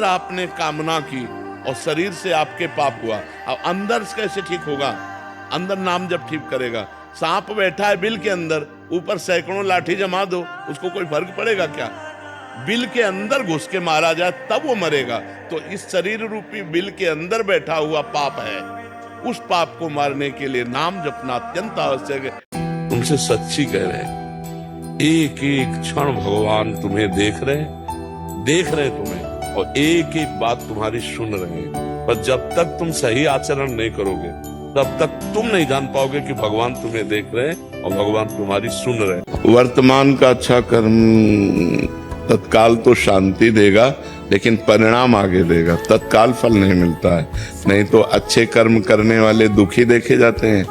आपने कामना की और शरीर से आपके पाप हुआ, अब अंदर से कैसे ठीक होगा? अंदर नाम जब ठीक करेगा। सांप बैठा है बिल के अंदर, ऊपर सैकड़ों लाठी जमा दो, उसको कोई फर्क पड़ेगा क्या? बिल के अंदर घुस के मारा जाए तब वो मरेगा। तो इस शरीर रूपी बिल के अंदर बैठा हुआ पाप है, उस पाप को मारने के लिए नाम जपना अत्यंत आवश्यक है। तुमसे सच्ची कह रहे हैं, एक एक क्षण भगवान तुम्हें देख रहे तुम्हें, और एक एक बात तुम्हारी सुन रहे हैं। पर जब तक तुम सही आचरण नहीं करोगे, तब तक तुम नहीं जान पाओगे कि भगवान तुम्हें देख रहे हैं और भगवान तुम्हारी सुन रहे हैं। वर्तमान का अच्छा कर्म तत्काल तो शांति देगा, लेकिन परिणाम आगे देगा। तत्काल फल नहीं मिलता है। नहीं तो अच्छे कर्म करने वाले दुखी देखे जाते हैं,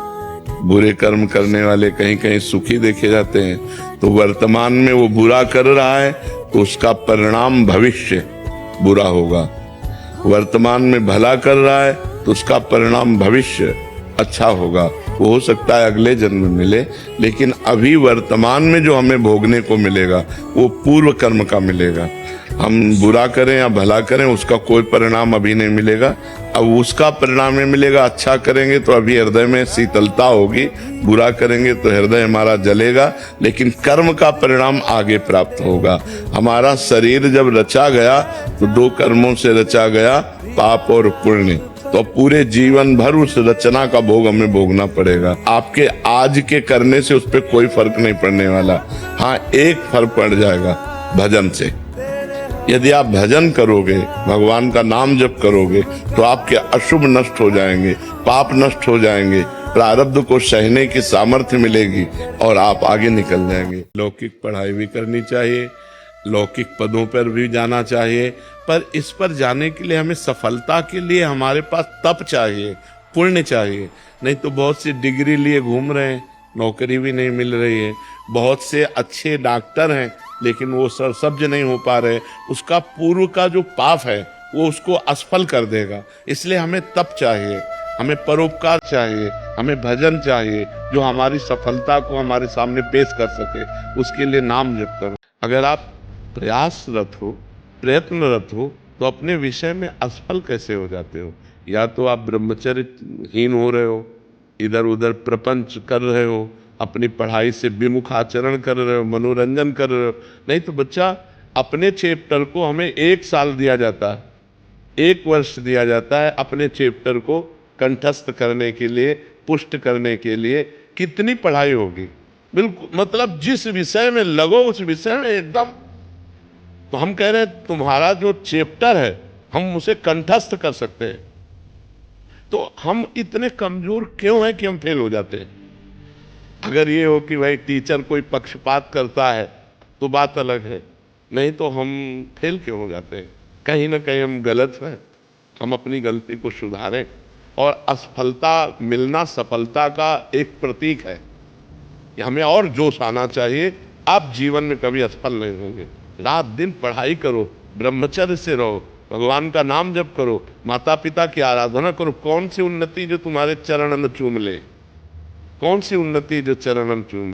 बुरे कर्म करने वाले कहीं कहीं सुखी देखे जाते हैं। तो वर्तमान में वो बुरा कर रहा है तो उसका परिणाम भविष्य बुरा होगा। वर्तमान में भला कर रहा है तो उसका परिणाम भविष्य अच्छा होगा। वो हो सकता है अगले जन्म में मिले, लेकिन अभी वर्तमान में जो हमें भोगने को मिलेगा वो पूर्व कर्म का मिलेगा। हम बुरा करें या भला करें, उसका कोई परिणाम अभी नहीं मिलेगा। अब उसका परिणाम ये मिलेगा, अच्छा करेंगे तो अभी हृदय में शीतलता होगी, बुरा करेंगे तो हृदय हमारा जलेगा, लेकिन कर्म का परिणाम आगे प्राप्त होगा। हमारा शरीर जब रचा गया तो दो कर्मों से रचा गया, पाप और पुण्य। तो पूरे जीवन भर उस रचना का भोग हमें भोगना पड़ेगा। आपके आज के करने से उस पर कोई फर्क नहीं पड़ने वाला। हाँ, एक फर्क पड़ जाएगा, भजन से। यदि आप भजन करोगे, भगवान का नाम जप करोगे, तो आपके अशुभ नष्ट हो जाएंगे, पाप नष्ट हो जाएंगे, प्रारब्ध को सहने की सामर्थ्य मिलेगी और आप आगे निकल जाएंगे। लौकिक पढ़ाई भी करनी चाहिए, लौकिक पदों पर भी जाना चाहिए, पर इस पर जाने के लिए हमें सफलता के लिए हमारे पास तप चाहिए, पुण्य चाहिए। नहीं तो बहुत सी डिग्री लिए घूम रहे हैं, नौकरी भी नहीं मिल रही है। बहुत से अच्छे डॉक्टर हैं, लेकिन वो सरसब्ज नहीं हो पा रहे। उसका पूर्व का जो पाप है वो उसको असफल कर देगा। इसलिए हमें तप चाहिए, हमें परोपकार चाहिए, हमें भजन चाहिए, जो हमारी सफलता को हमारे सामने पेश कर सके। उसके लिए नाम जप करो। अगर आप प्रयासरत हो, प्रयत्नरत हो, तो अपने विषय में असफल कैसे हो जाते हो? या तो आप ब्रह्मचर्यहीन हो रहे हो, इधर उधर प्रपंच कर रहे हो, अपनी पढ़ाई से विमुख आचरण कर रहे हो, मनोरंजन कर रहे हो। नहीं तो बच्चा, अपने चैप्टर को हमें 1 साल दिया जाता है, 1 वर्ष दिया जाता है अपने चैप्टर को कंठस्थ करने के लिए, पुष्ट करने के लिए। कितनी पढ़ाई होगी? बिल्कुल, मतलब जिस विषय में लगो उस विषय में एकदम। तो हम कह रहे हैं तुम्हारा जो चैप्टर है हम उसे कंठस्थ कर सकते हैं। तो हम इतने कमजोर क्यों हैं कि हम फेल हो जाते हैं? अगर ये हो कि भाई टीचर कोई पक्षपात करता है तो बात अलग है, नहीं तो हम फेल क्यों हो जाते हैं? कहीं ना कहीं हम गलत हैं। हम अपनी गलती को सुधारें। और असफलता मिलना सफलता का एक प्रतीक है। हमें और जोश आना चाहिए। आप जीवन में कभी असफल नहीं होंगे। रात दिन पढ़ाई करो, ब्रह्मचर्य से रहो, भगवान का नाम जप करो, माता पिता की आराधना करो। कौन सी उन्नति जो तुम्हारे चरणन चूम ले? कौन सी उन्नति जो चरणन चूम